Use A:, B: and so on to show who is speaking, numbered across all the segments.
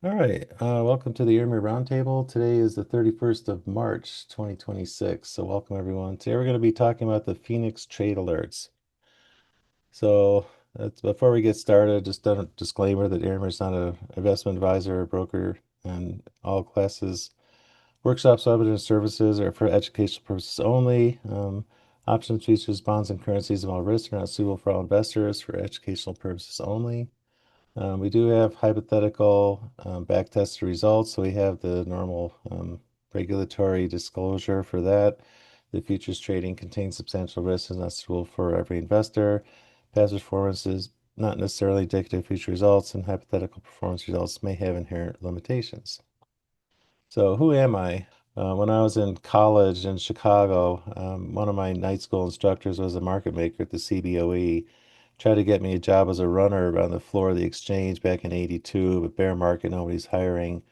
A: All right, welcome to the Aeromir Roundtable. Today is the 31st of March, 2026. So welcome everyone. Today we're going to be talking about the Phoenix trade alerts. So before we get started, just a disclaimer that Aeromir is not an investment advisor or broker, and all classes, workshops, webinars, and services are for educational purposes only. Options, features, bonds, and currencies of all risks are not suitable for all investors for educational purposes only. We do have hypothetical back-tested results, so we have the normal regulatory disclosure for that. The futures trading contains substantial risk and is not suitable for every investor. Past performance is not necessarily indicative of future results, and hypothetical performance results may have inherent limitations. So, who am I? When I was in college in Chicago, one of my night school instructors was a market maker at the CBOE. Tried to get me a job as a runner on the floor of the exchange back in '82, but bear market, nobody's hiring.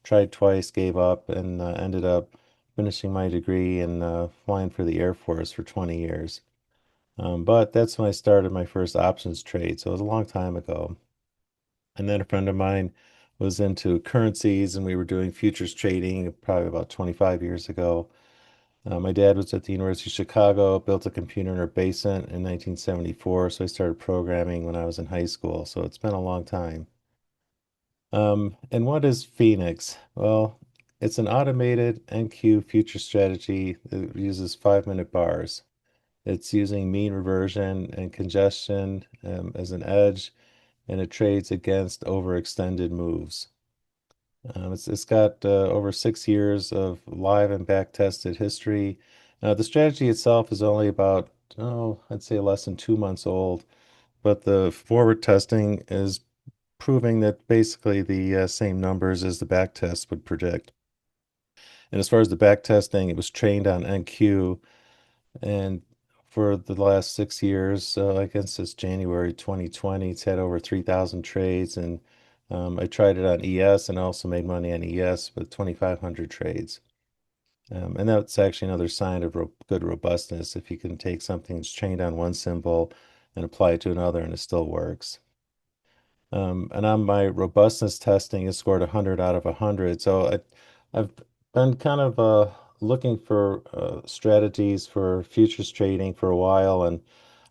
A: Tried twice, gave up, and ended up finishing my degree and flying for the Air Force for 20 years. But that's when I started my first options trade, so it was a long time ago. And then a friend of mine was into currencies, and we were doing futures trading probably about 25 years ago. My dad was at the University of Chicago, built a computer in our basement in 1974, so I started programming when I was in high school. So it's been a long time. And what is Phoenix? Well, it's an automated NQ future strategy that uses 5-minute bars. It's using mean reversion and congestion as an edge, and it trades against overextended moves. It's got over 6 years of live and back tested history. The strategy itself is only about, I'd say less than 2 months old, but the forward testing is proving that basically the same numbers as the back test would predict. And as far as the back testing, it was trained on NQ, and for the last 6 years, so I guess since January 2020, it's had over 3,000 trades, and I tried it on ES and also made money on ES with 2,500 trades. And that's actually another sign of good robustness if you can take something that's trained on one symbol and apply it to another and it still works. And on my robustness testing, it scored 100 out of 100. So I've been kind of looking for strategies for futures trading for a while, and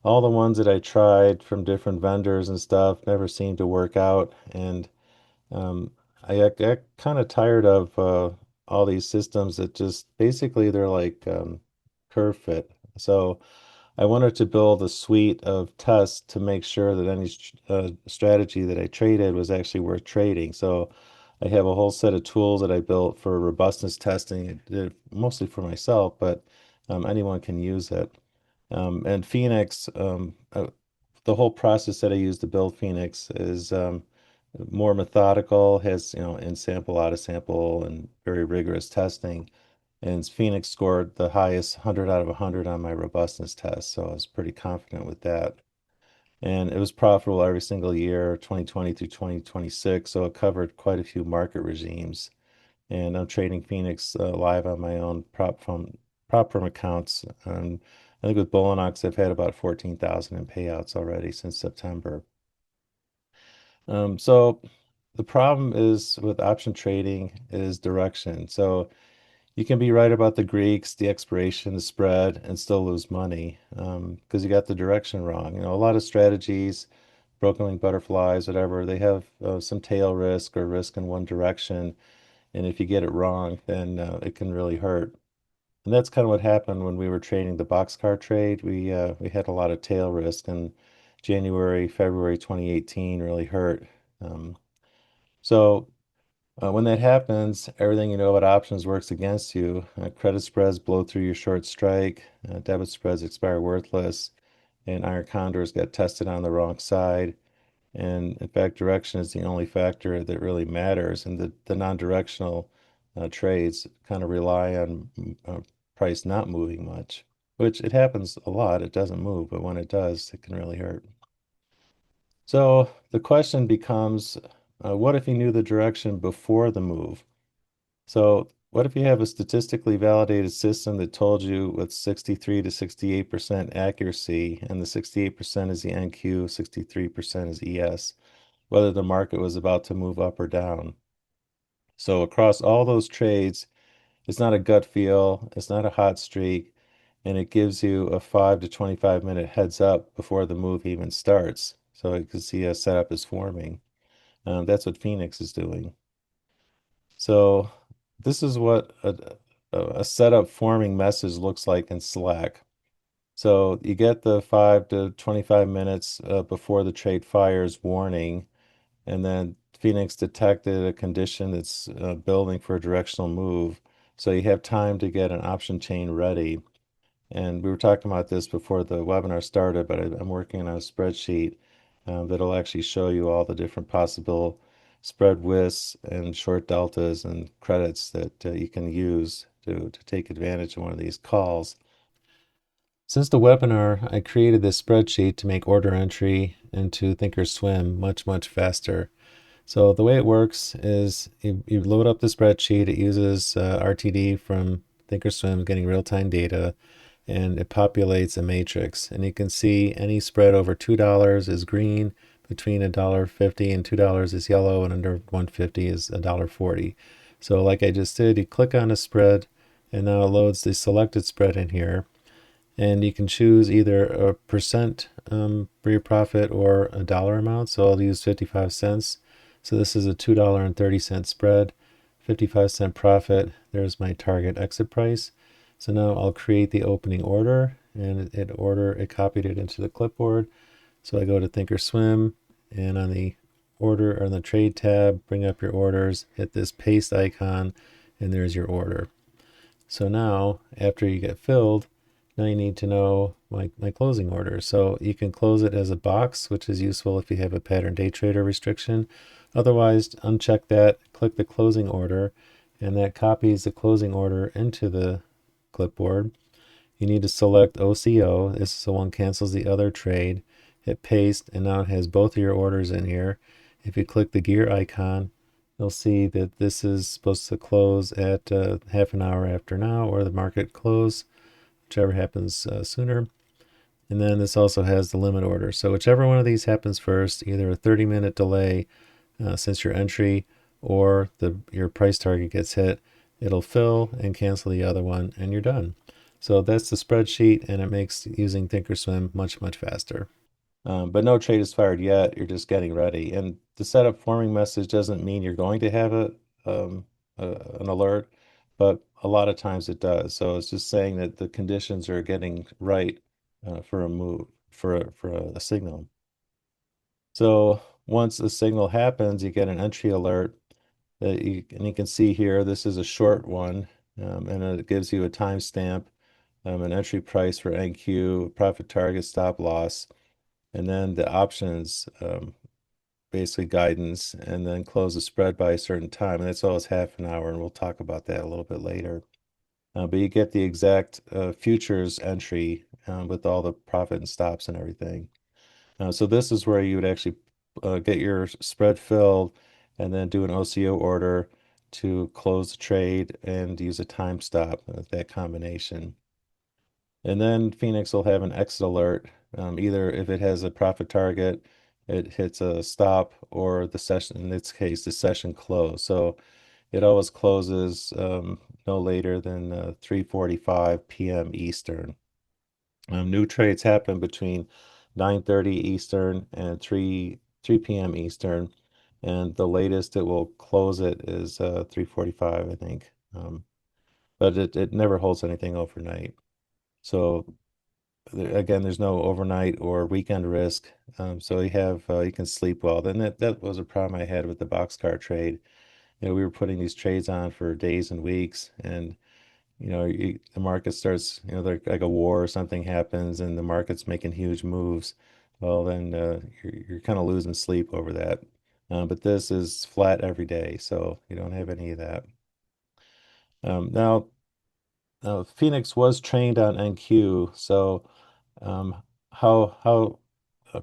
A: all the ones that I tried from different vendors and stuff never seemed to work out. And um, I got kind of tired of all these systems that just basically they're like curve fit. So I wanted to build a suite of tests to make sure that any strategy that I traded was actually worth trading. So I have a whole set of tools that I built for robustness testing. I did it mostly for myself, but anyone can use it. And Phoenix, the whole process that I use to build Phoenix is more methodical, has, in sample, out of sample, and very rigorous testing. And Phoenix scored the highest 100 out of 100 on my robustness test, so I was pretty confident with that. And it was profitable every single year, 2020 through 2026, so it covered quite a few market regimes. And I'm trading Phoenix live on my own prop firm accounts. And I think with Bolonox, I've had about 14,000 in payouts already since September. So the problem is with option trading is direction. So you can be right about the Greeks, the expiration, the spread, and still lose money because you got the direction wrong. A lot of strategies, broken wing butterflies, whatever, they have some tail risk or risk in one direction. And if you get it wrong, then it can really hurt. And that's kind of what happened when we were trading the boxcar trade. We had a lot of tail risk, and January, February 2018 really hurt. Um, so when that happens, everything you know about options works against you. Credit spreads blow through your short strike, debit spreads expire worthless, and iron condors get tested on the wrong side. And in fact, direction is the only factor that really matters. And the non-directional trades kind of rely on price not moving much, which it happens a lot. It doesn't move, but when it does, it can really hurt. So the question becomes, what if you knew the direction before the move? So what if you have a statistically validated system that told you with 63 to 68% accuracy, and the 68% is the NQ, 63% is ES, whether the market was about to move up or down? So across all those trades, it's not a gut feel, it's not a hot streak, and it gives you a 5 to 25 minute heads up before the move even starts. So you can see a setup is forming. That's what Phoenix is doing. So this is what a setup forming message looks like in Slack. So you get the 5 to 25 minutes before the trade fires warning, and then Phoenix detected a condition that's building for a directional move. So you have time to get an option chain ready. And we were talking about this before the webinar started, but I'm working on a spreadsheet that'll actually show you all the different possible spread widths and short deltas and credits that you can use to take advantage of one of these calls. Since the webinar, I created this spreadsheet to make order entry into Thinkorswim much faster. So the way it works is you load up the spreadsheet. It uses RTD from Thinkorswim, getting real-time data, and it populates a matrix. And you can see any spread over $2 is green, between $1.50 and $2 is yellow, and under 150 is $1.40. So like I just did, you click on a spread, and now it loads the selected spread in here. And you can choose either a percent for your profit or a dollar amount. So I'll use 55 cents. So this is a $2.30 spread, 55-cent profit. There's my target exit price. So now I'll create the opening order, and it copied it into the clipboard. So I go to Thinkorswim, and on the order or on the trade tab, bring up your orders, hit this paste icon, and there's your order. So now after you get filled, now you need to know my closing order. So you can close it as a box, which is useful if you have a pattern day trader restriction. Otherwise, uncheck that, click the closing order, and that copies the closing order into the clipboard. You need to select OCO. This is the one cancels the other trade. Hit paste, and now it has both of your orders in here. If you click the gear icon, you'll see that this is supposed to close at half an hour after now, or the market close, whichever happens sooner. And then this also has the limit order. So whichever one of these happens first, either a 30-minute delay since your entry or your price target gets hit, it'll fill and cancel the other one, and you're done. So that's the spreadsheet, and it makes using Thinkorswim much faster. But no trade is fired yet. You're just getting ready. And the setup forming message doesn't mean you're going to have um, an alert, but a lot of times it does. So it's just saying that the conditions are getting right for a move, for a signal. So once the signal happens, you get an entry alert that and you can see here, this is a short one, and it gives you a timestamp, an entry price for NQ, profit target, stop loss, and then the options, basically guidance, and then close the spread by a certain time. And that's always half an hour, and we'll talk about that a little bit later. But you get the exact futures entry with all the profit and stops and everything. So this is where you would actually get your spread filled and then do an OCO order to close the trade and use a time stop with that combination. And then Phoenix will have an exit alert. Either if it has a profit target, it hits a stop, or the session, in this case, the session close. So it always closes no later than 3:45 p.m. Eastern. New trades happen between 9:30 Eastern and 3 p.m. Eastern, and the latest it will close it is 3:45, I think. But it never holds anything overnight. So again, there's no overnight or weekend risk. So you can sleep well. Then that was a problem I had with the boxcar trade. We were putting these trades on for days and weeks, and the market starts, like a war or something happens, and the market's making huge moves. Well, then you're kind of losing sleep over that. But this is flat every day, so you don't have any of that. Now, Phoenix was trained on NQ, so um, how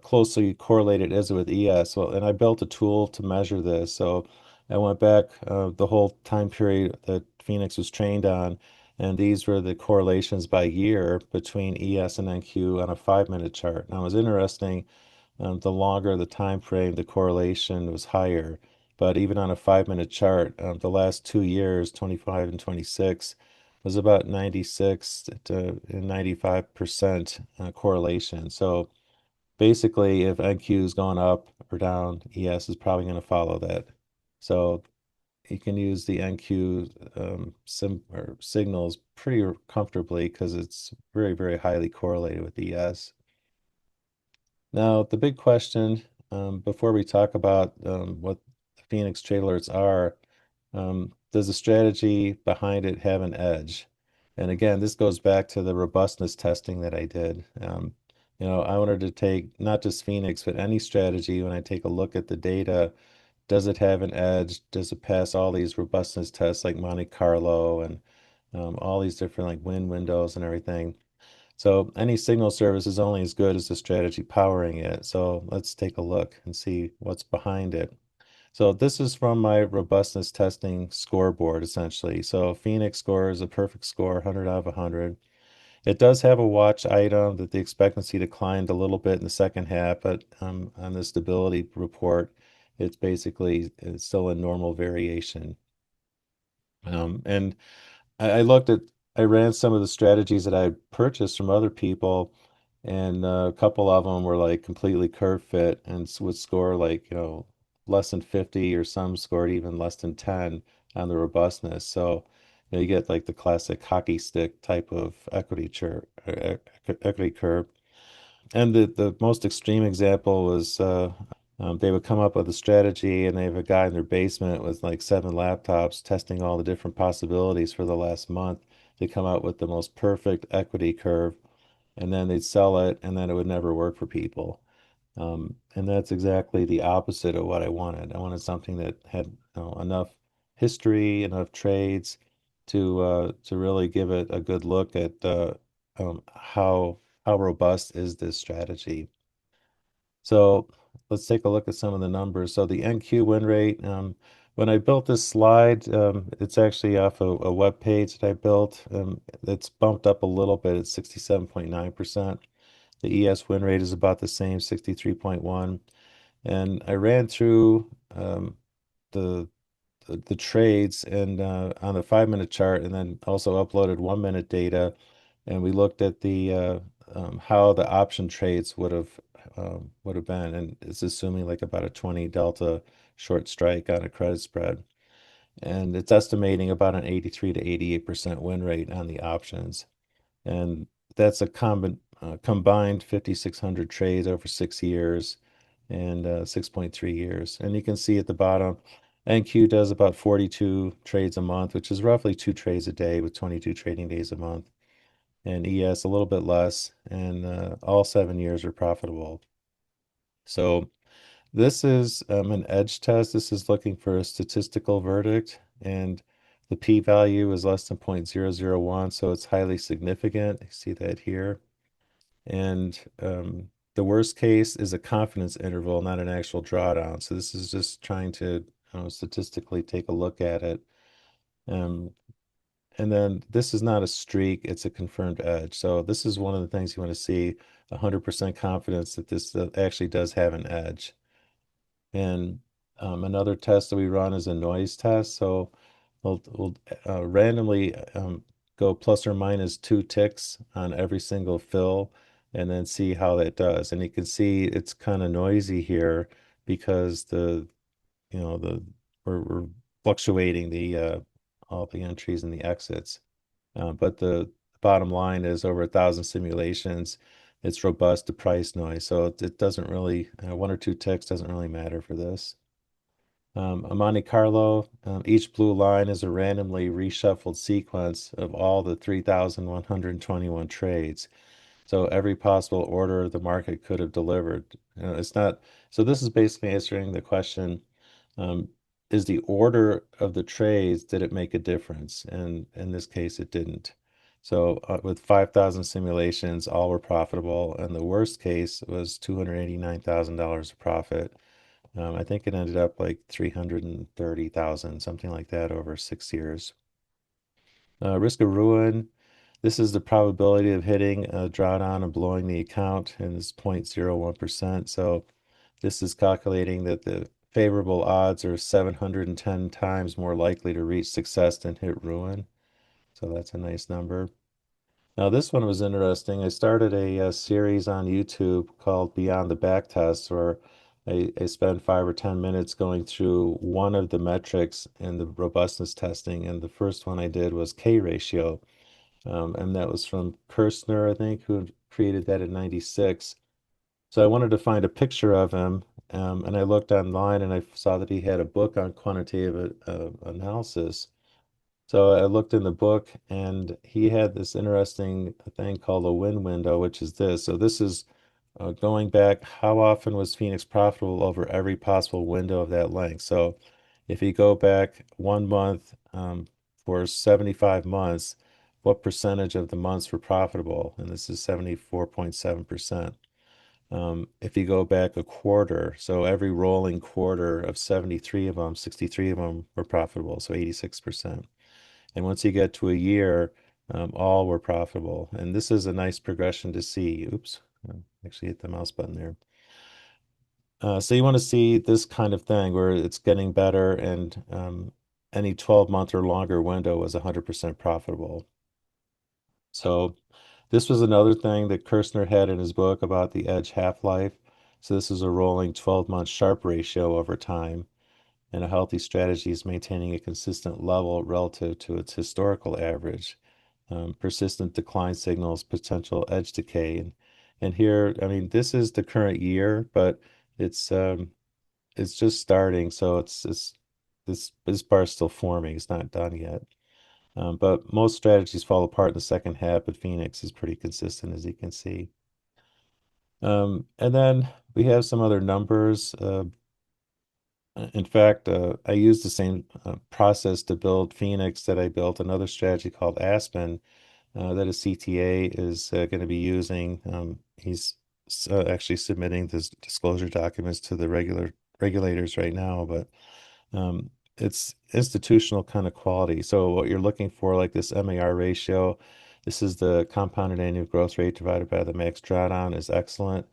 A: closely correlated is it with ES? Well, and I built a tool to measure this. So I went back the whole time period that Phoenix was trained on, and these were the correlations by year between ES and NQ on a 5-minute chart. Now it was interesting. The longer the time frame, the correlation was higher. But even on a 5 minute chart, the last 2 years, 25 and 26, was about 96 to 95% correlation. So basically, if NQ is going up or down, ES is probably going to follow that. So you can use the NQ signals pretty comfortably because it's very, very highly correlated with ES. Now, the big question before we talk about what Phoenix trade alerts are, does the strategy behind it have an edge? And again, this goes back to the robustness testing that I did. I wanted to take not just Phoenix, but any strategy when I take a look at the data. Does it have an edge? Does it pass all these robustness tests like Monte Carlo and all these different like win windows and everything? So any signal service is only as good as the strategy powering it. So let's take a look and see what's behind it. So this is from my robustness testing scoreboard, essentially. So Phoenix score is a perfect score, 100 out of 100. It does have a watch item that the expectancy declined a little bit in the second half, but on the stability report, it's still a normal variation. And I looked at, I ran some of the strategies that I purchased from other people, and a couple of them were like completely curve fit and would score like, less than 50, or some scored even less than 10 on the robustness. So, you get like the classic hockey stick type of equity curve. And the most extreme example was they would come up with a strategy and they have a guy in their basement with like 7 laptops testing all the different possibilities for the last month. They come out with the most perfect equity curve, and then they'd sell it, and then it would never work for people. And that's exactly the opposite of what I wanted. I wanted something that had enough history, enough trades to really give it a good look at how robust is this strategy. So let's take a look at some of the numbers. So the NQ win rate, when I built this slide, it's actually off a web page that I built. It's bumped up a little bit. It's 67.9%. The ES win rate is about the same, 63.1. And I ran through the the trades and on the 5 minute chart, and then also uploaded 1 minute data, and we looked at the how the option trades would have been, and it's assuming like about a 20 delta short strike on a credit spread, and it's estimating about an 83 to 88% win rate on the options, and that's a combined 5,600 trades over 6 years and 6.3 years. And you can see at the bottom, NQ does about 42 trades a month, which is roughly 2 trades a day with 22 trading days a month. And ES a little bit less, and all 7 years are profitable. So this is an edge test. This is looking for a statistical verdict, and the p-value is less than 0.001, so it's highly significant. You see that here. And the worst case is a confidence interval, not an actual drawdown. So this is just trying to statistically take a look at it. Um, and then this is not a streak, it's a confirmed edge. So this is one of the things you want to see, 100% confidence that this actually does have an edge. And another test that we run is a noise test. So we'll randomly go plus or minus 2 ticks on every single fill, and then see how that does. And you can see it's kind of noisy here because you know, the we're fluctuating the all the entries and the exits. But the bottom line is over 1,000 simulations, it's robust to price noise. So it doesn't really, 1 or 2 ticks doesn't really matter for this. A Monte Carlo, each blue line is a randomly reshuffled sequence of all the 3,121 trades. So every possible order the market could have delivered. It's not, so this is basically answering the question, um, is the order of the trades, did it make a difference? And in this case, it didn't. So with 5,000 simulations, all were profitable. And the worst case was $289,000 of profit. I think it ended up like 330,000, something like that over 6 years. Risk of ruin. This is the probability of hitting a drawdown and blowing the account, and it's 0.01%. So this is calculating that the favorable odds are 710 times more likely to reach success than hit ruin. So that's a nice number. Now, this one was interesting. I started a series on YouTube called Beyond the Backtest, where I spend 5 or 10 minutes going through one of the metrics in the robustness testing. And the first one I did was K ratio. And that was from Kirstner, I think, who created that in 96. So I wanted to find a picture of him, and I looked online and I saw that he had a book on quantitative analysis. So I looked in the book and he had this interesting thing called a win window, which is this. So this is going back, how often was Phoenix profitable over every possible window of that length? So if you go back 1 month for 75 months, what percentage of the months were profitable? And this is 74.7%. If you go back a quarter, so every rolling quarter of 73 of them, 63 of them were profitable, so 86%. And once you get to a year, all were profitable. And this is a nice progression to see. Oops, actually hit the mouse button there. So you want to see this kind of thing where it's getting better and any 12-month or longer window was 100% profitable. So this was another thing that Kirstner had in his book about the edge half-life. So this is a rolling 12-month Sharpe ratio over time. And a healthy strategy is maintaining a consistent level relative to its historical average. Persistent decline signals potential edge decay. And here, I mean, this is the current year, but it's it's just starting, so it's this bar is still forming. It's not done yet. But most strategies fall apart in the second half, but Phoenix is pretty consistent, as you can see. And then we have some other numbers. In fact, I used the same process to build Phoenix that I built another strategy called Aspen that a CTA is going to be using. He's actually submitting this disclosure documents to the regulators right now, but it's institutional kind of quality. So what you're looking for, like this MAR ratio, this is the compounded annual growth rate divided by the max drawdown, is excellent.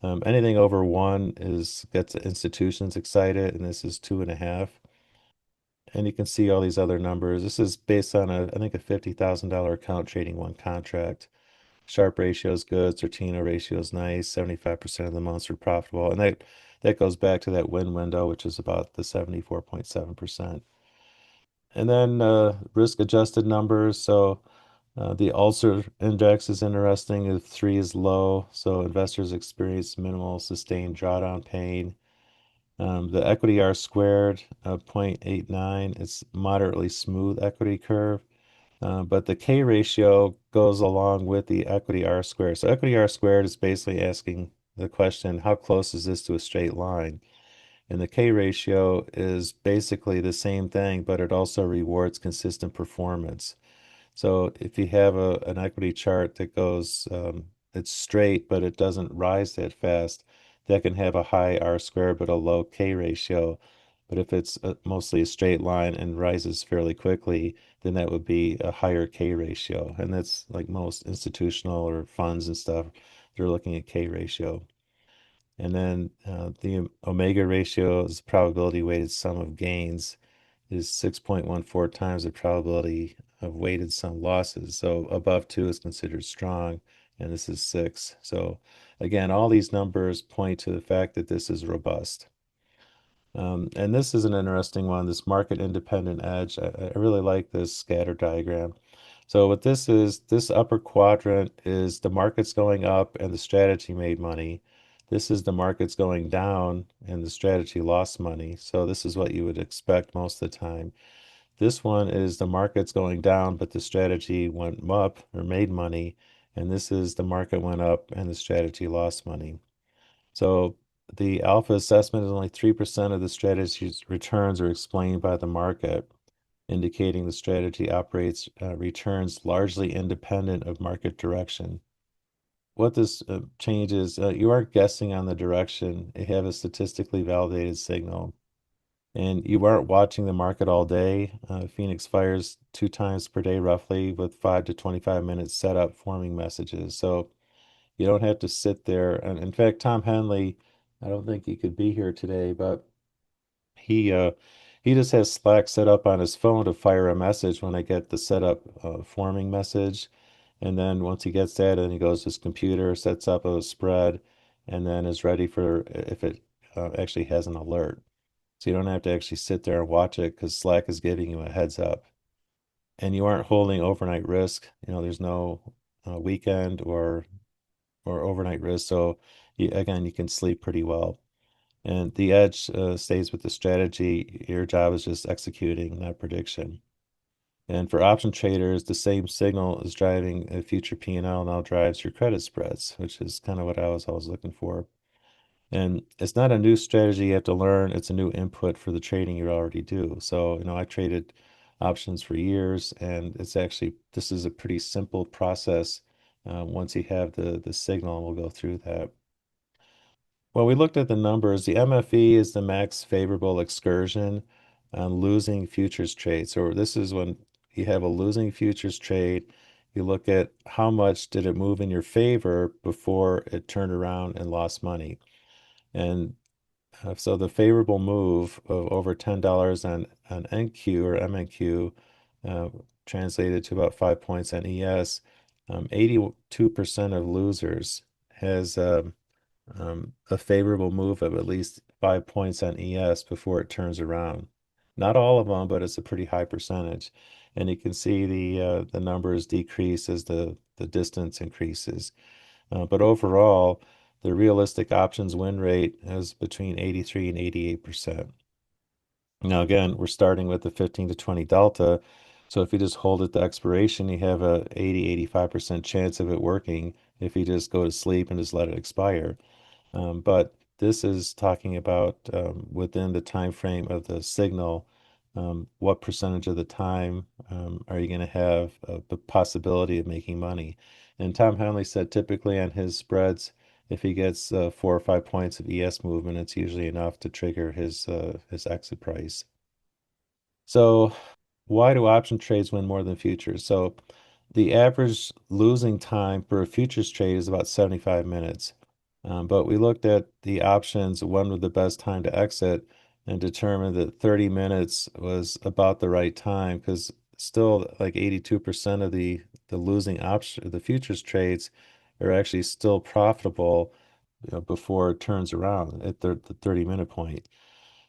A: Anything over 1 is gets institutions excited, and this is 2.5. And you can see all these other numbers. This is based on I think a $50,000 account trading one contract. Sharpe ratio is good. Sortino ratio is nice. 75% of the months are profitable. And that goes back to that win window, which is about the 74.7%. And then risk adjusted numbers. So the ulcer index is interesting. If 3 is low, so investors experience minimal sustained drawdown pain. The equity R squared, 0.89, it's moderately smooth equity curve. But the K ratio goes along with the equity R squared. So equity R squared is basically asking the question, how close is this to a straight line? And the K ratio is basically the same thing, but it also rewards consistent performance. So if you have an equity chart that goes, it's straight, but it doesn't rise that fast, that can have a high R squared but a low K ratio. But if it's mostly a straight line and rises fairly quickly, then that would be a higher K ratio. And that's like most institutional or funds and stuff, they're looking at K ratio. And then the omega ratio is probability weighted sum of gains is 6.14 times the probability of weighted sum losses. So above 2 is considered strong, and this is 6. So again, all these numbers point to the fact that this is robust. And this is an interesting one, this market independent edge. I really like this scatter diagram. So what this is, this upper quadrant is the market's going up and the strategy made money. This is the market's going down and the strategy lost money. So this is what you would expect most of the time. This one is the market's going down, but the strategy went up or made money. And this is the market went up and the strategy lost money. So the alpha assessment is only 3% of the strategy's returns are explained by the market, indicating the strategy operates returns largely independent of market direction. What this changes, you aren't guessing on the direction. You have a statistically validated signal. And you aren't watching the market all day. Phoenix fires 2 times per day, roughly, with 5 to 25 minutes setup forming messages. So you don't have to sit there. And in fact, Tom Henley, I don't think he could be here today, but he just has Slack set up on his phone to fire a message when I get the setup forming message. And then once he gets that, then he goes to his computer, sets up a spread, and then is ready for if it actually has an alert. So you don't have to actually sit there and watch it because Slack is giving you a heads up. And you aren't holding overnight risk. There's no weekend or overnight risk. So again, you can sleep pretty well. And the edge stays with the strategy. Your job is just executing that prediction. And for option traders, the same signal is driving a future P&L now drives your credit spreads, which is kind of what I was always looking for. And it's not a new strategy you have to learn. It's a new input for the trading you already do. So, I traded options for years, and this is a pretty simple process once you have the signal, and we'll go through that. Well, we looked at the numbers. The MFE is the max favorable excursion on losing futures trade. So this is when you have a losing futures trade. You look at how much did it move in your favor before it turned around and lost money. And so the favorable move of over $10 on NQ or MNQ translated to about 5 points on ES. 82% of losers has a favorable move of at least 5 points on ES before it turns around. Not all of them, but it's a pretty high percentage. And you can see the numbers decrease as the distance increases. But overall, the realistic options win rate is between 83 and 88%. Now, again, we're starting with the 15 to 20 delta. So if you just hold it to expiration, you have a 85% chance of it working if you just go to sleep and just let it expire. But this is talking about within the time frame of the signal, what percentage of the time are you going to have the possibility of making money? And Tom Henley said typically on his spreads, if he gets 4 or 5 points of ES movement, it's usually enough to trigger his exit price. So why do option trades win more than futures? So the average losing time for a futures trade is about 75 minutes. But we looked at the options, when was the best time to exit, and determined that 30 minutes was about the right time because still like 82% of the losing option, the futures trades are actually still profitable, before it turns around at the 30-minute point.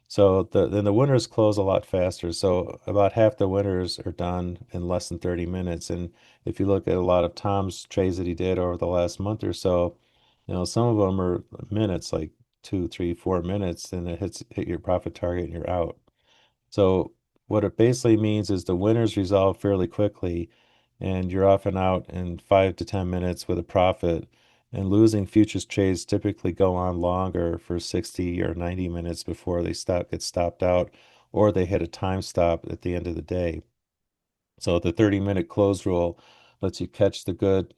A: So then the winners close a lot faster. So about half the winners are done in less than 30 minutes. And if you look at a lot of Tom's trades that he did over the last month or so, some of them are minutes, like 2, 3, 4 minutes, and it hit your profit target and you're out. So what it basically means is the winners resolve fairly quickly, and you're often out in 5 to 10 minutes with a profit. And losing futures trades typically go on longer for 60 or 90 minutes before they get stopped out, or they hit a time stop at the end of the day. So the 30-minute close rule lets you catch the good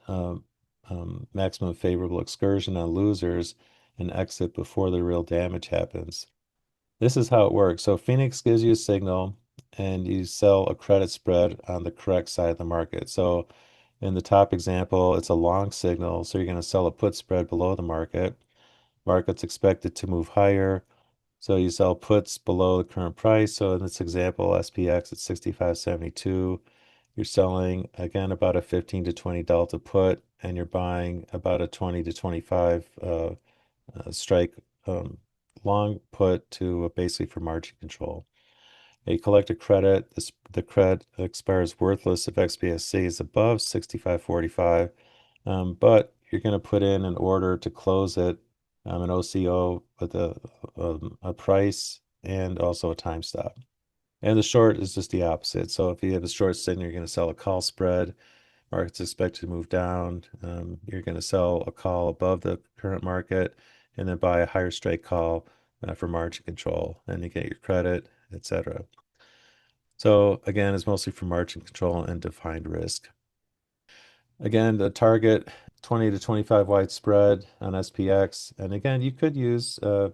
A: maximum favorable excursion on losers and exit before the real damage happens. This is how it works. So Phoenix gives you a signal and you sell a credit spread on the correct side of the market. So in the top example, it's a long signal. So you're going to sell a put spread below the market. Market's expected to move higher. So you sell puts below the current price. So in this example, SPX at 65.72, you're selling again about a 15 to 20 delta put, and you're buying about a 20 to 25 strike long put to basically for margin control. A collected credit, the credit expires worthless if XBSC is above 65.45, but you're going to put in an order to close it, an OCO with a price and also a time stop. And the short is just the opposite. So if you have a short signal, you're going to sell a call spread. Market's expected to move down. You're going to sell a call above the current market and then buy a higher strike call for margin control, and you get your credit, etc. So again, it's mostly for margin control and defined risk. Again, the target 20 to 25 wide spread on SPX, and again, you could use SPY,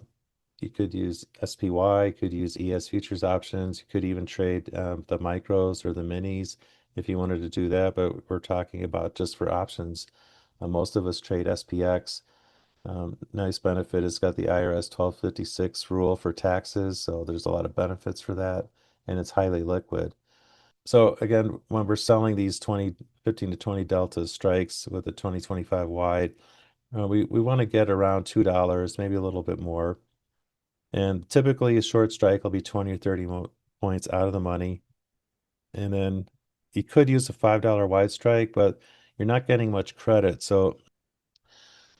A: you could use ES futures options, you could even trade the micros or the minis if you wanted to do that, but we're talking about just for options. Most of us trade SPX. Nice benefit. It's got the IRS 1256 rule for taxes, so there's a lot of benefits for that, and it's highly liquid. So again, when we're selling these 15 to 20 delta strikes with a 2025 wide, we want to get around $2, maybe a little bit more. And typically a short strike will be 20 or 30 points out of the money. And then you could use a $5 wide strike, but you're not getting much credit. So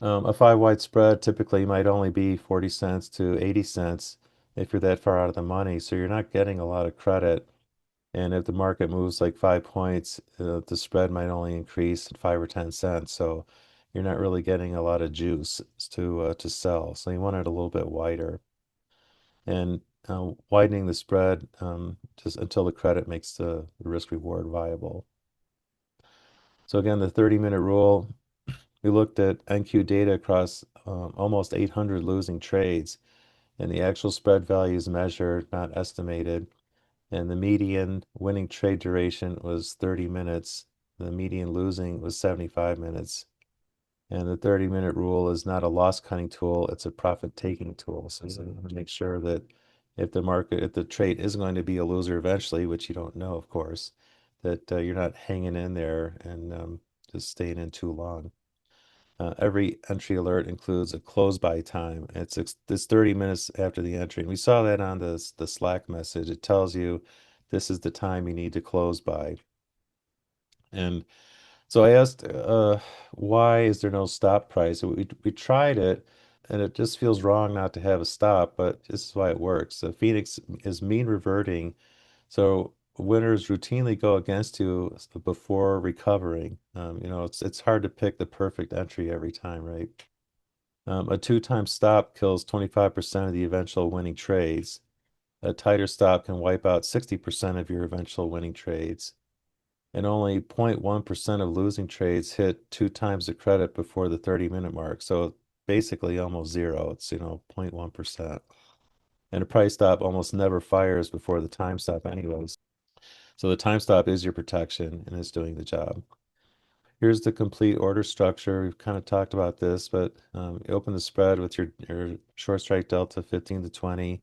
A: a five wide spread typically might only be 40 cents to 80 cents if you're that far out of the money. So you're not getting a lot of credit. And if the market moves like 5 points, the spread might only increase 5 or 10 cents. So you're not really getting a lot of juice to sell. So you want it a little bit wider. And widening the spread just until the credit makes the risk reward viable. So again, the 30-minute rule, we looked at NQ data across almost 800 losing trades, and the actual spread value is measured, not estimated. And the median winning trade duration was 30 minutes. The median losing was 75 minutes. And the 30-minute rule is not a loss cutting tool, it's a profit taking tool. So you want to make sure that if the trade is going to be a loser eventually, which you don't know, of course, that you're not hanging in there and just staying in too long. Every entry alert includes a close by time. It's 30 minutes after the entry. And we saw that on the Slack message. It tells you this is the time you need to close by. And so I asked, why is there no stop price? We tried it, and it just feels wrong not to have a stop, but this is why it works. So Phoenix is mean reverting, so winners routinely go against you before recovering. It's hard to pick the perfect entry every time, right? A two-time stop kills 25% of the eventual winning trades. A tighter stop can wipe out 60% of your eventual winning trades, and only 0.1% of losing trades hit two times the credit before the 30-minute mark. So basically almost zero. It's, 0.1%. And a price stop almost never fires before the time stop anyways. So the time stop is your protection and it's doing the job. Here's the complete order structure. We've kind of talked about this, but you open the spread with your short strike delta 15 to 20.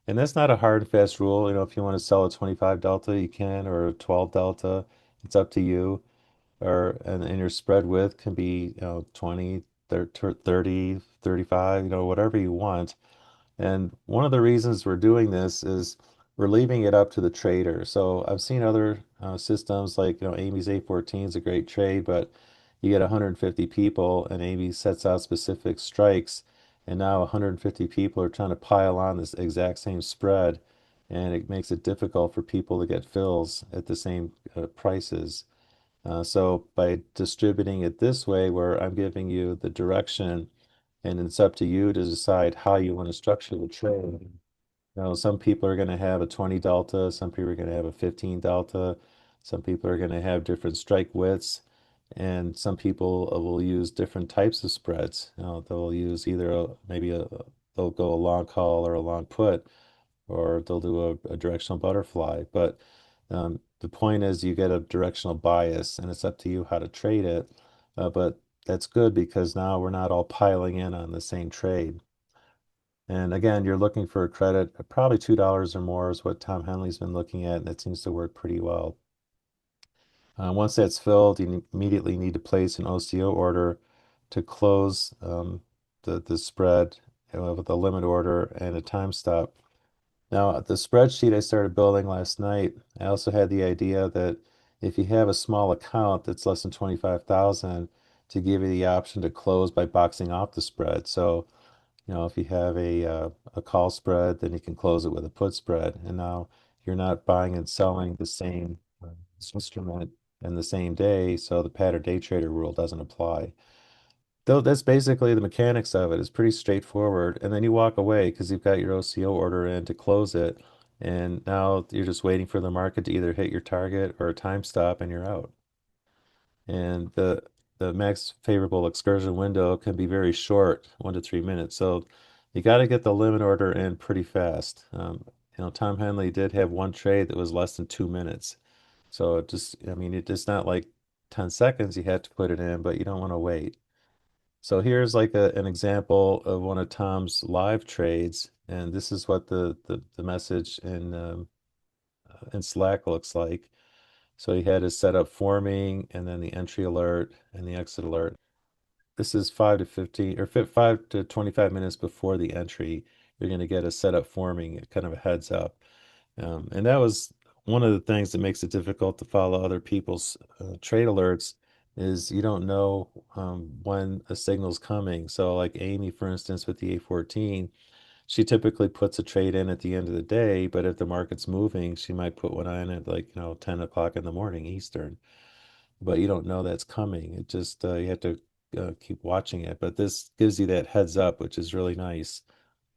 A: And that's not a hard and fast rule. If you want to sell a 25 delta, you can, or a 12 delta. It's up to you. And your spread width can be 20, 30, 35, whatever you want. And one of the reasons we're doing this is we're leaving it up to the trader. So I've seen other systems like, Amy's A14 is a great trade, but you get 150 people and Amy sets out specific strikes, and now 150 people are trying to pile on this exact same spread, and it makes it difficult for people to get fills at the same prices. So by distributing it this way, where I'm giving you the direction, and it's up to you to decide how you want to structure the trade. Some people are going to have a 20 delta, some people are going to have a 15 delta, some people are going to have different strike widths, and some people will use different types of spreads. They'll use either they'll go a long call or a long put, or they'll do a directional butterfly. But the point is you get a directional bias, and it's up to you how to trade it. But that's good because now we're not all piling in on the same trade. And again, you're looking for a credit, probably $2 or more is what Tom Henley's been looking at, and it seems to work pretty well. Once that's filled, you immediately need to place an OCO order to close the spread with a limit order and a time stop. Now, the spreadsheet I started building last night, I also had the idea that if you have a small account that's less than 25,000, to give you the option to close by boxing off the spread. So, if you have a call spread, then you can close it with a put spread. And now you're not buying and selling the same instrument in the same day, so the pattern day trader rule doesn't apply. Though that's basically the mechanics of it. It's pretty straightforward. And then you walk away because you've got your OCO order in to close it. And now you're just waiting for the market to either hit your target or a time stop and you're out. And the max favorable excursion window can be very short, 1 to 3 minutes. So you got to get the limit order in pretty fast. Tom Henley did have one trade that was less than 2 minutes. So it's not like 10 seconds you have to put it in, but you don't want to wait. So here's like an example of one of Tom's live trades, and this is what the message in Slack looks like. So he had his setup forming, and then the entry alert and the exit alert. This is 5 to 15 or 5 to 25 minutes before the entry. You're going to get a setup forming, kind of a heads up. And that was one of the things that makes it difficult to follow other people's trade alerts is you don't know when a signal's coming. So like Amy, for instance, with the A14, she typically puts a trade in at the end of the day, but if the market's moving, she might put one in at like, 10 o'clock in the morning Eastern. But you don't know that's coming. It just you have to keep watching it. But this gives you that heads up, which is really nice.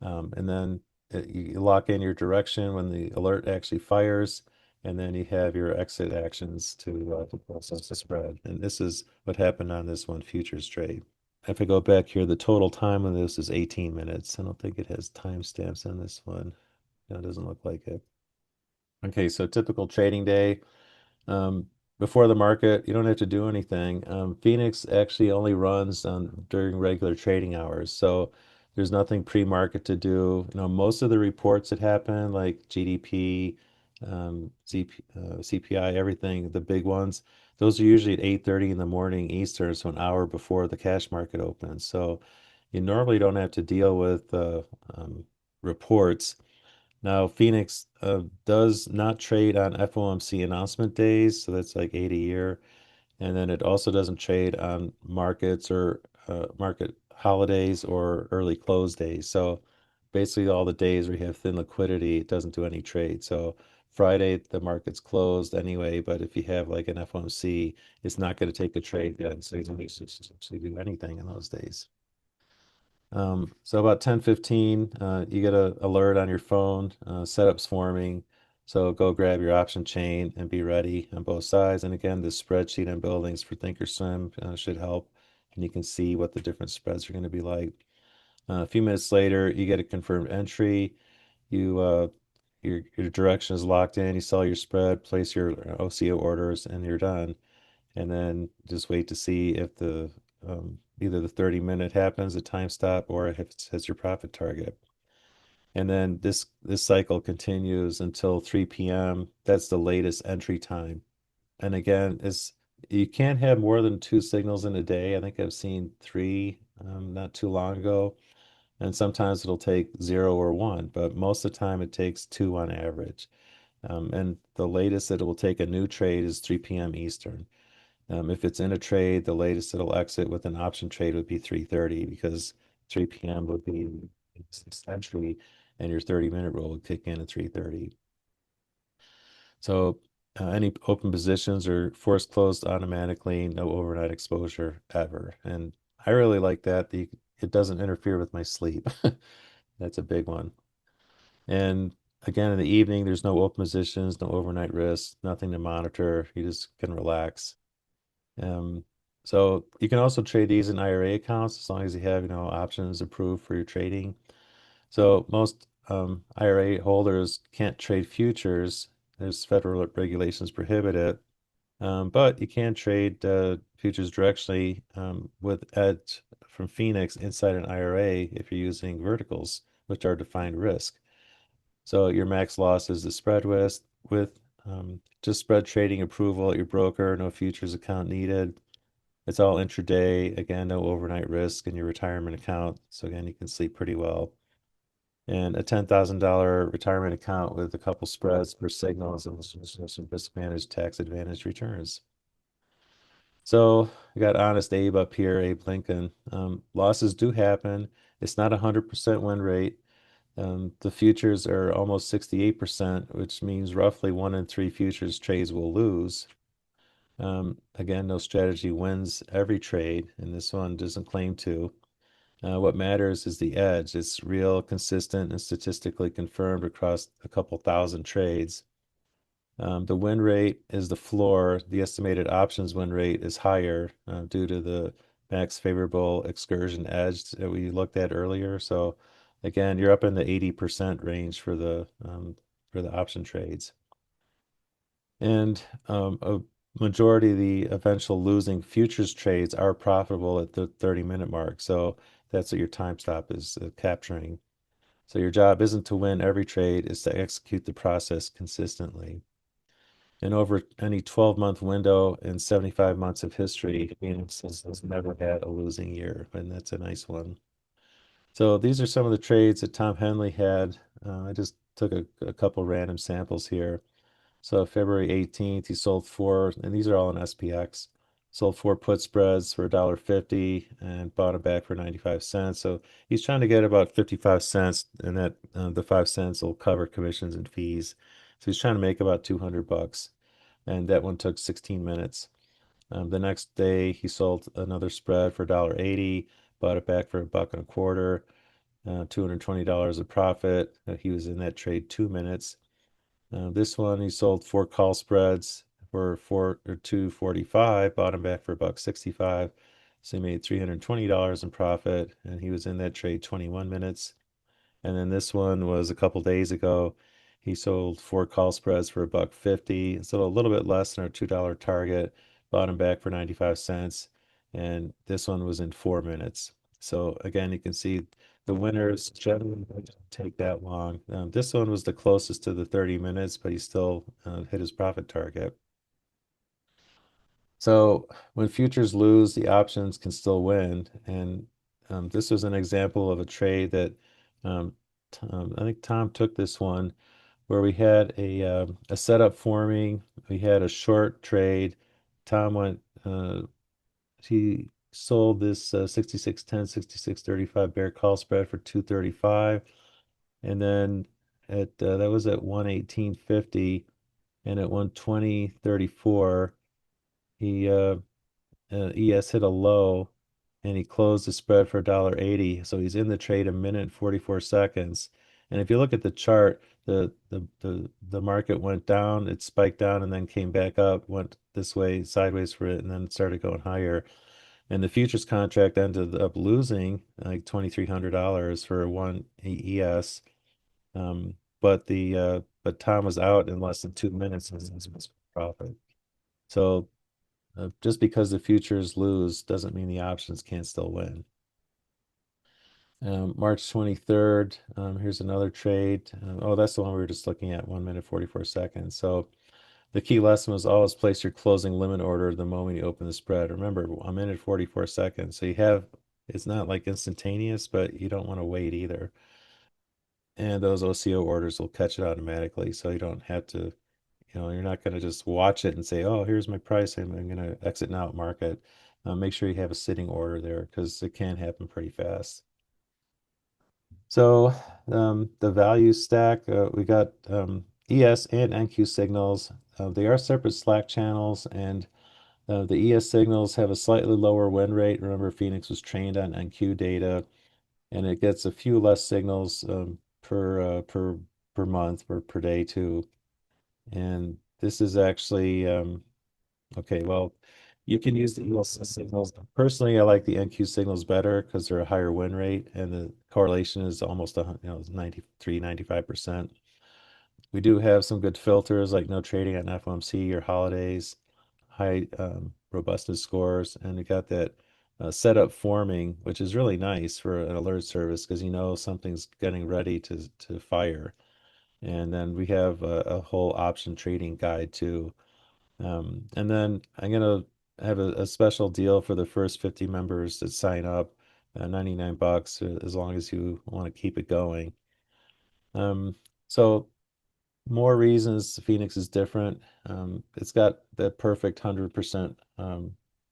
A: And then you lock in your direction when the alert actually fires, and then you have your exit actions to process the spread. And this is what happened on this one futures trade. If I go back here, the total time on this is 18 minutes. I don't think it has timestamps on this one. No, it doesn't look like it. Okay, so typical trading day. Um, Before the market, you don't have to do anything. Phoenix actually only runs during regular trading hours, so there's nothing pre-market to do. Most of the reports that happen, like GDP, CPI, everything, the big ones, those are usually at 8:30 in the morning Eastern, so an hour before the cash market opens. So you normally don't have to deal with reports. Now, Phoenix does not trade on FOMC announcement days, so that's like 8 a year. And then it also doesn't trade on markets or market holidays or early close days. So basically, all the days where you have thin liquidity, it doesn't do any trade. So Friday, the market's closed anyway, but if you have like an FOMC, it's not going to take a trade then. So you don't need to actually do anything in those days. So about 10:15, you get a alert on your phone, setups forming. So go grab your option chain and be ready on both sides. And again, the spreadsheet and buildings for Thinkorswim should help. And you can see what the different spreads are going to be like. A few minutes later, you get a confirmed entry. You your direction is locked in. You sell your spread, place your OCO orders, and you're done. And then just wait to see if the either the 30-minute happens, a time stop, or if it hits your profit target. And then this cycle continues until 3 p.m. That's the latest entry time. And again, it's you can't have more than two signals in a day. I think I've seen three not too long ago. And sometimes it'll take zero or one, but most of the time it takes two on average. And the latest that it will take a new trade is 3 p.m. Eastern. If it's in a trade, the latest it'll exit with an option trade would be 3:30 because 3 p.m. would be entry and your 30-minute rule would kick in at 3:30. So any open positions are forced closed automatically, no overnight exposure ever. And I really like that. It doesn't interfere with my sleep. That's a big one. And again, in the evening, there's no open positions, no overnight risks, nothing to monitor. You just can relax. Um, so you can also trade these in IRA accounts as long as you have, options approved for your trading. So most IRA holders can't trade futures. There's federal regulations prohibit it. But you can trade futures directionally with edge from Phoenix inside an IRA if you're using verticals, which are defined risk. So your max loss is the spread with just spread trading approval at your broker, no futures account needed. It's all intraday. Again, no overnight risk in your retirement account. So again, you can sleep pretty well. And a $10,000 retirement account with a couple spreads per signal and some risk managed tax advantage returns. So we got Honest Abe up here, Abe Lincoln. Losses do happen. It's not 100% win rate. The futures are almost 68%, which means roughly 1 in 3 futures trades will lose. Again, no strategy wins every trade, and this one doesn't claim to. What matters is the edge. It's real, consistent, and statistically confirmed across a couple thousand trades. The win rate is the floor. The estimated options win rate is higher due to the max favorable excursion edge that we looked at earlier. So again, you're up in the 80% range for the option trades. And majority of the eventual losing futures trades are profitable at the 30-minute mark. So that's what your time stop is capturing. So your job isn't to win every trade, it's to execute the process consistently. And over any 12-month window and 75 months of history, Phoenix has never had a losing year, and that's a nice one. So these are some of the trades that Tom Henley had. I just took a couple random samples here. So February 18th, he sold four, and these are all in SPX. Sold four put spreads for $1.50 and bought them back for 95 cents. So he's trying to get about 55 cents, and that the 5 cents will cover commissions and fees. So he's trying to make about 200 bucks, and that one took 16 minutes. The next day, he sold another spread for $1.80, bought it back for a buck and a quarter, $220 of profit. He was in that trade 2 minutes. This one he sold four call spreads for 245, bought them back for a buck 65. So he made $320 in profit, and he was in that trade 21 minutes. And then this one was a couple days ago. He sold four call spreads for a buck 50, so a little bit less than our $2 target, bought them back for 95 cents. And this one was in 4 minutes. So again, you can see the winners generally don't take that long. This one was the closest to the 30 minutes, but he still hit his profit target. So when futures lose, the options can still win. And this was an example of a trade that um, I think Tom took this one where we had a setup forming. We had a short trade. Tom went, he sold this 66.10, 66.35 bear call spread for 235. And then that was at 118.50, and at 120.34, he ES hit a low and he closed the spread for $1.80. So he's in the trade a minute and 44 seconds. And if you look at the chart, the market went down, it spiked down and then came back up, went this way sideways for it, and then started going higher. And the futures contract ended up losing like $2,300 for one ES. But Tom was out in less than 2 minutes and was profit. So just because the futures lose doesn't mean the options can't still win. March 23rd, here's another trade. Oh, that's the one we were just looking at, 1 minute, 44 seconds. So the key lesson was always place your closing limit order the moment you open the spread. Remember, 1 minute, 44 seconds. So it's not like instantaneous, but you don't want to wait either. And those OCO orders will catch it automatically. So you don't have to, you're not going to just watch it and say, oh, here's my price. I'm going to exit now at market. Make sure you have a sitting order there because it can happen pretty fast. So the value stack, we got ES and NQ signals. They are separate Slack channels, and the ES signals have a slightly lower win rate. Remember, Phoenix was trained on NQ data, and it gets a few less signals per month or per day too. And this is actually okay. Well, you can use the ES signals. Personally, I like the NQ signals better because they're a higher win rate and the correlation is almost 93, 95%. We do have some good filters like no trading at FOMC or holidays, high robustness scores, and we got that setup forming, which is really nice for an alert service because you know something's getting ready to fire. And then we have a whole option trading guide too. And then I'm gonna have a special deal for the first 50 members that sign up, 99 bucks as long as you want to keep it going. So more reasons Phoenix is different. It's got that perfect 100%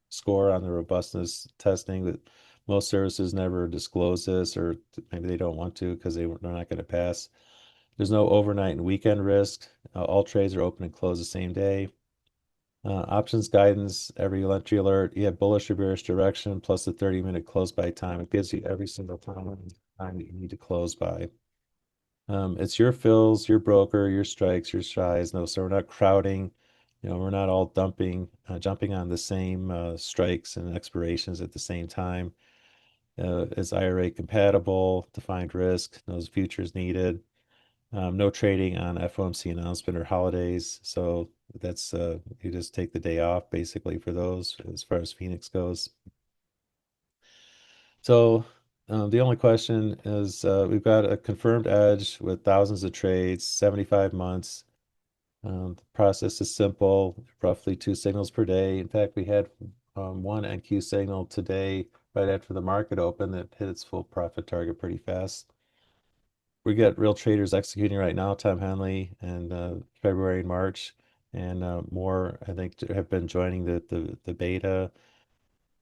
A: score on the robustness testing that most services never disclose this, or maybe they don't want to because they're not going to pass. There's no overnight and weekend risk. All trades are open and closed the same day. Options guidance, every entry alert, you have bullish or bearish direction plus the 30-minute close by time. It gives you every single time that you need to close by. It's your fills, your broker, your strikes, your shies. No, so we're not crowding. We're not all jumping on the same strikes and expirations at the same time. Is IRA compatible? Defined risk, those futures needed. No trading on FOMC announcement or holidays. So that's you just take the day off basically for those as far as Phoenix goes. So the only question is we've got a confirmed edge with thousands of trades, 75 months. The process is simple, roughly two signals per day. In fact, we had one NQ signal today right after the market opened that hit its full profit target pretty fast. We got real traders executing right now, Tom Henley and February and March, and more I think have been joining the beta.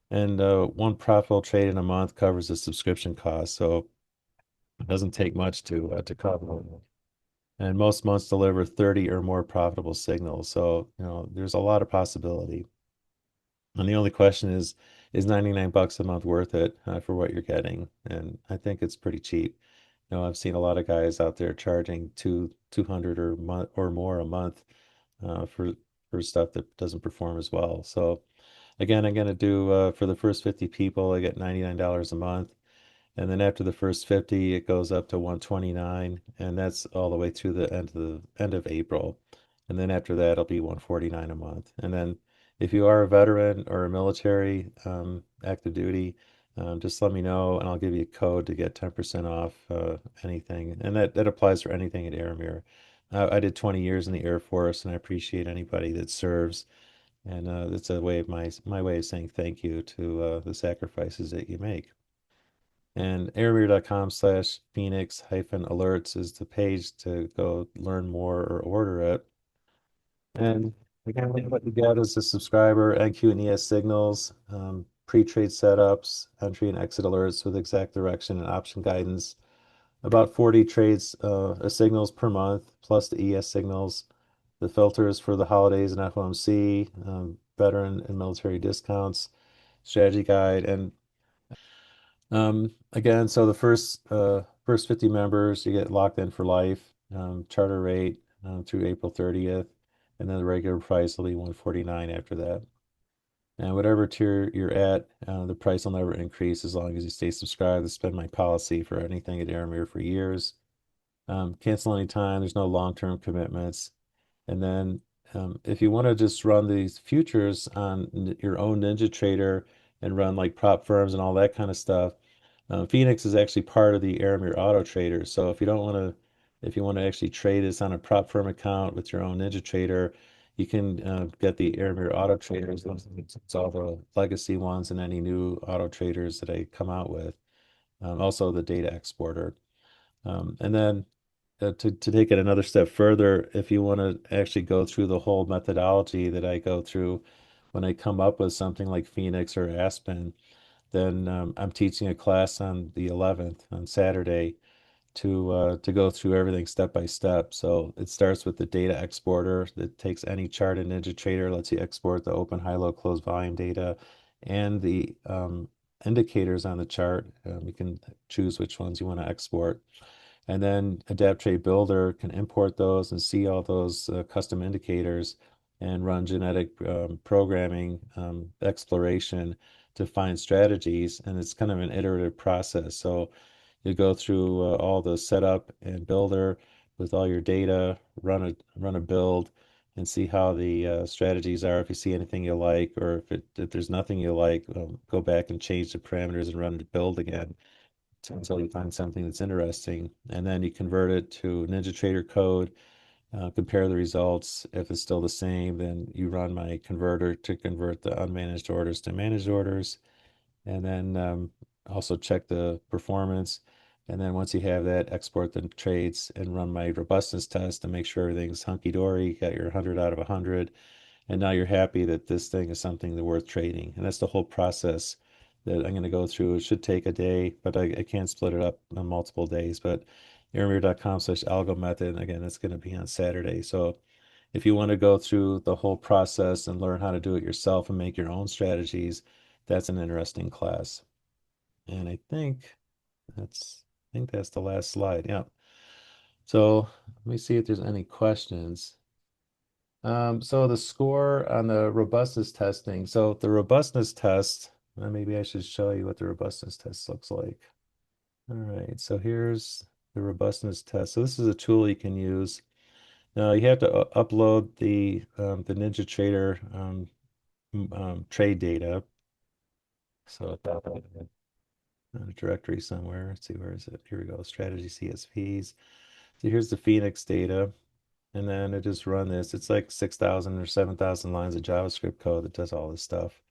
A: And one profitable trade in a month covers the subscription cost, so it doesn't take much to cover. And most months deliver 30 or more profitable signals. So, there's a lot of possibility. And the only question is 99 bucks a month worth it for what you're getting? And I think it's pretty cheap. I've seen a lot of guys out there charging 200 or more a month for stuff that doesn't perform as well. So again, I'm gonna do for the first 50 people, I get $99 a month. And then after the first 50, it goes up to 129, and that's all the way through the end of April. And then after that, it'll be 149 a month. And then if you are a veteran or a military active duty, just let me know and I'll give you a code to get 10% off anything. And that applies for anything at Aeromir. I did 20 years in the Air Force, and I appreciate anybody that serves. And it's a way of my way of saying thank you to the sacrifices that you make. And aeromir.com/Phoenix-alerts is the page to go learn more or order it. And again, what you get is a subscriber, NQ and ES signals, pre-trade setups, entry and exit alerts with exact direction and option guidance, about 40 trades signals per month, plus the ES signals, the filters for the holidays and FOMC, veteran and military discounts, strategy guide, and again, so the first 50 members, you get locked in for life, charter rate through April 30th, and then the regular price will be 149 after that. And whatever tier you're at, the price will never increase as long as you stay subscribed. That's been my policy for anything at Aeromir for years. Cancel anytime, there's no long-term commitments. And then if you want to just run these futures on your own NinjaTrader and run like prop firms and all that kind of stuff, Phoenix is actually part of the Aeromir Auto Trader. So if you want to actually trade this on a prop firm account with your own NinjaTrader, you can get the Aeromir Auto Traders. It's all the legacy ones and any new auto traders that I come out with. Also the data exporter. And then to take it another step further, if you want to actually go through the whole methodology that I go through when I come up with something like Phoenix or Aspen, then I'm teaching a class on the 11th on Saturday to go through everything step by step. So it starts with the data exporter that takes any chart in NinjaTrader, lets you export the open, high, low, close volume data and the indicators on the chart. You can choose which ones you want to export. And then Adapt Trade Builder can import those and see all those custom indicators and run genetic programming exploration to find strategies. And it's kind of an iterative process. So you go through all the setup and builder with all your data, run a build, and see how the strategies are. If you see anything you like, or if there's nothing you like, go back and change the parameters and run the build again until you find something that's interesting. And then you convert it to NinjaTrader code, compare the results. If it's still the same, then you run my converter to convert the unmanaged orders to managed orders. And then also check the performance. And then once you have that, export the trades and run my robustness test to make sure everything's hunky-dory, got your 100 out of 100. And now you're happy that this thing is something that's worth trading. And that's the whole process that I'm going to go through. It should take a day, but I can split it up on multiple days. But aeromir.com/algo method, again, that's going to be on Saturday. So if you want to go through the whole process and learn how to do it yourself and make your own strategies, that's an interesting class. And I think that's the last slide. Yeah. So let me see if there's any questions. So the score on the robustness testing. So the robustness test, maybe I should show you what the robustness test looks like. All right, so here's the robustness test. So this is a tool you can use. Now you have to upload the NinjaTrader trade data. So it's out in a directory somewhere. Let's see, where is it? Here we go. Strategy CSVs. So here's the Phoenix data. And then it just run this. It's like 6,000 or 7,000 lines of JavaScript code that does all this stuff.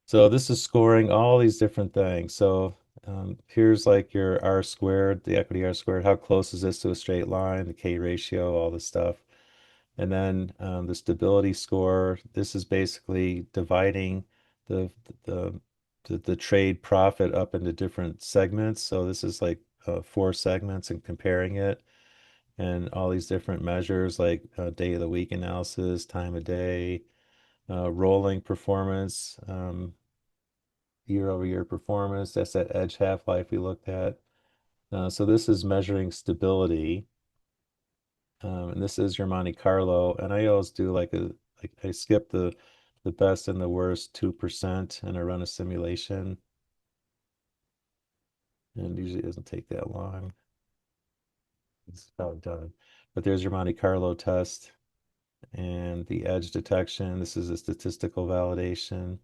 A: So this is scoring all these different things. So here's like your R squared, the equity R squared. How close is this to a straight line? The K ratio, all this stuff. And then the stability score. This is basically dividing the the the trade profit up into different segments. So this is like 4 segments and comparing it, and all these different measures like day of the week analysis, time of day, rolling performance, year over year performance. That's that edge half-life we looked at. So this is measuring stability. And this is your Monte Carlo. And I always do like I skip the best and the worst 2% and I run a simulation. And usually it doesn't take that long. It's about done. But there's your Monte Carlo test and the edge detection. This is a statistical validation.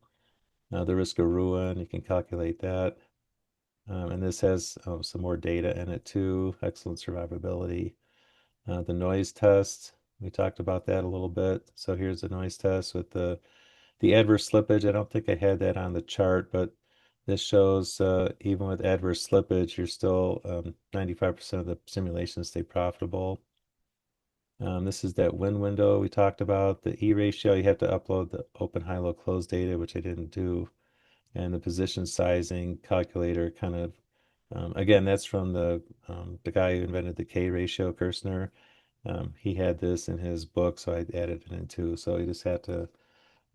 A: The risk of ruin, you can calculate that. And this has some more data in it too. Excellent survivability. The noise test, we talked about that a little bit. So here's the noise test with the adverse slippage. I don't think I had that on the chart, but this shows even with adverse slippage, you're still 95% of the simulations stay profitable. This is that win window we talked about. The E ratio, you have to upload the open, high, low, close data, which I didn't do. And the position sizing calculator kind of, again, that's from the guy who invented the K ratio, Kirshner. He had this in his book, so I added it in too. So you just have to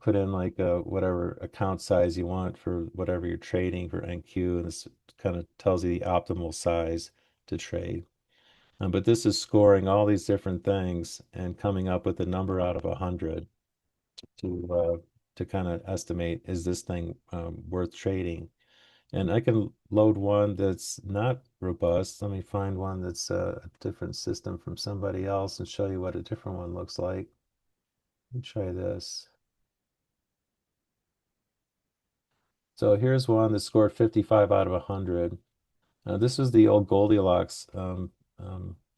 A: put in like whatever account size you want for whatever you're trading for NQ, and this kind of tells you the optimal size to trade. But this is scoring all these different things and coming up with a number out of 100 to uh, to kind of estimate, is this thing worth trading? And I can load one that's not robust. Let me find one that's a different system from somebody else and show you what a different one looks like. Let me try this. So here's one that scored 55 out of 100. This was the old Goldilocks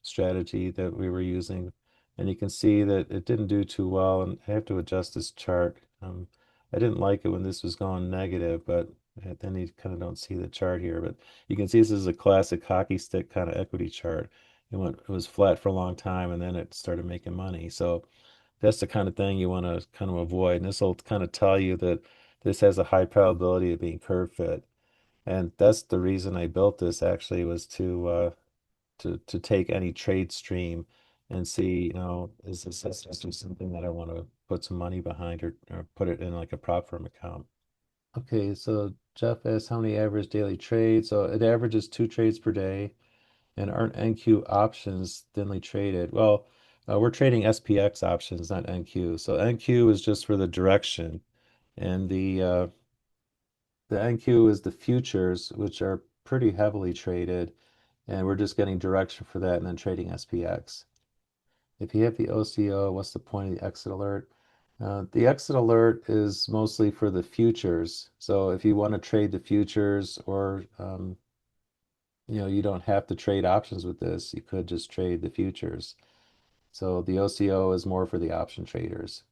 A: strategy that we were using. And you can see that it didn't do too well. And I have to adjust this chart. I didn't like it when this was going negative, but then you kind of don't see the chart here. But you can see this is a classic hockey stick kind of equity chart. It was flat for a long time and then it started making money. So that's the kind of thing you want to kind of avoid. And this will kind of tell you that this has a high probability of being curve fit. And that's the reason I built this actually, was to take any trade stream and see, is this something that I want to put some money behind, or put it in like a prop firm account. Okay, so Jeff asked how many average daily trades. So it averages 2 trades per day. And aren't NQ options thinly traded? Well, we're trading SPX options, not NQ. So NQ is just for the direction, and the NQ is the futures, which are pretty heavily traded, and we're just getting direction for that and then trading SPX. If you have the OCO, what's the point of the exit alert? The exit alert is mostly for the futures. So if you want to trade the futures, or you don't have to trade options with this. You could just trade the futures. So the OCO is more for the option traders.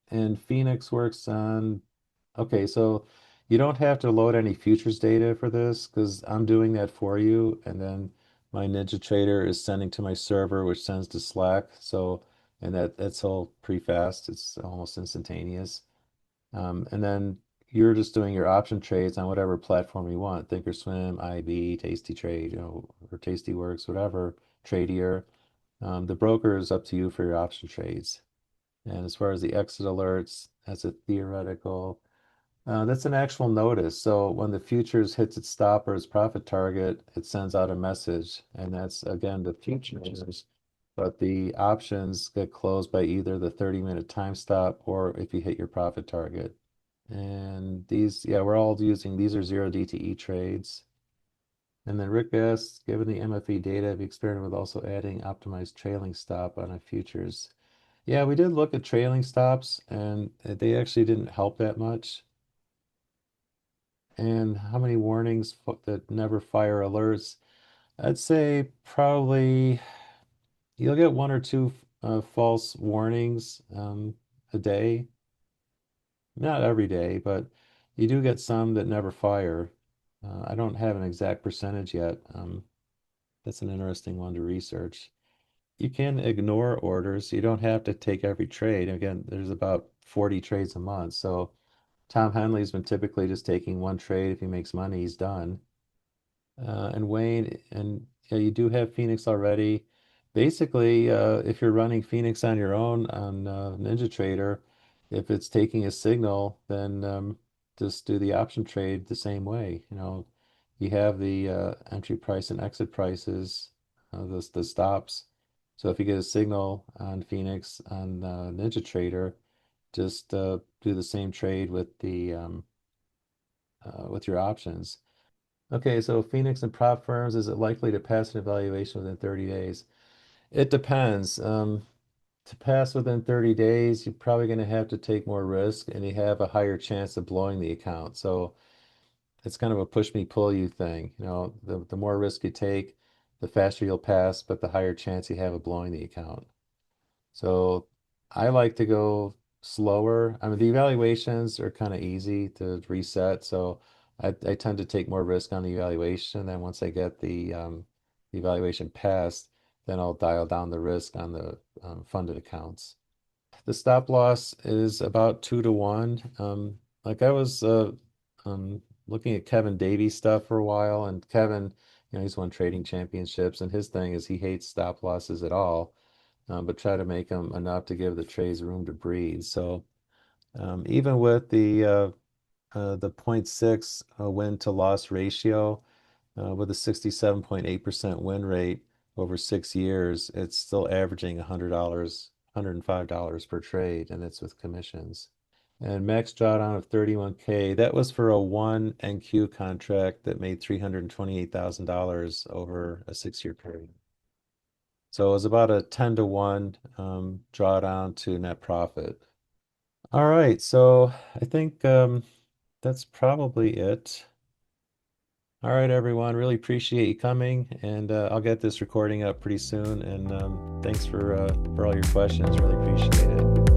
A: And Phoenix works on, okay, so you don't have to load any futures data for this because I'm doing that for you. And then my NinjaTrader is sending to my server, which sends to Slack. So, and that's all pretty fast. It's almost instantaneous. And then you're just doing your option trades on whatever platform you want. Thinkorswim, IB, Tasty Trade, or Tastyworks, whatever, Tradier. The broker is up to you for your option trades. And as far as the exit alerts, that's a theoretical. That's an actual notice. So when the futures hits its stop or its profit target, it sends out a message. And that's, again, the futures. But the options get closed by either the 30-minute time stop or if you hit your profit target. And these, yeah, we're all using, these are 0 DTE trades. And then Rick asks, given the MFE data, have you experimented with also adding optimized trailing stop on a futures? Yeah, we did look at trailing stops, and they actually didn't help that much. And how many warnings that never fire alerts? I'd say probably you'll get one or two false warnings a day. Not every day, but you do get some that never fire. I don't have an exact percentage yet. That's an interesting one to research. You can ignore orders. You don't have to take every trade. Again, there's about 40 trades a month. So Tom Henley's been typically just taking one trade. If he makes money, he's done. And Wayne, and yeah, you do have Phoenix already. Basically, if you're running Phoenix on your own on NinjaTrader, if it's taking a signal, then just do the option trade the same way. You have the entry price and exit prices, the stops. So if you get a signal on Phoenix on NinjaTrader, just do the same trade with your options. Okay, so Phoenix and prop firms, is it likely to pass an evaluation within 30 days? It depends. To pass within 30 days, you're probably going to have to take more risk and you have a higher chance of blowing the account. So it's kind of a push me, pull you thing. The more risk you take, the faster you'll pass, but the higher chance you have of blowing the account. So I like to go slower. I mean, the evaluations are kind of easy to reset. So I tend to take more risk on the evaluation. Then once I get the evaluation passed, then I'll dial down the risk on the funded accounts. The stop loss is about 2 to 1. Like I was looking at Kevin Davies stuff for a while, and Kevin, he's won trading championships, and his thing is he hates stop losses at all, but try to make them enough to give the trades room to breathe. So even with the zero point 0.6 win to loss ratio, with a 67.8% win rate over 6 years, it's still averaging $100, $105 per trade, and it's with commissions. And max drawdown of 31K, that was for a one NQ contract that made $328,000 over a 6-year period. So it was about a 10 to 1 drawdown to net profit. All right, so I think that's probably it. All right, everyone. Really appreciate you coming, and I'll get this recording up pretty soon. And thanks for all your questions. Really appreciate it.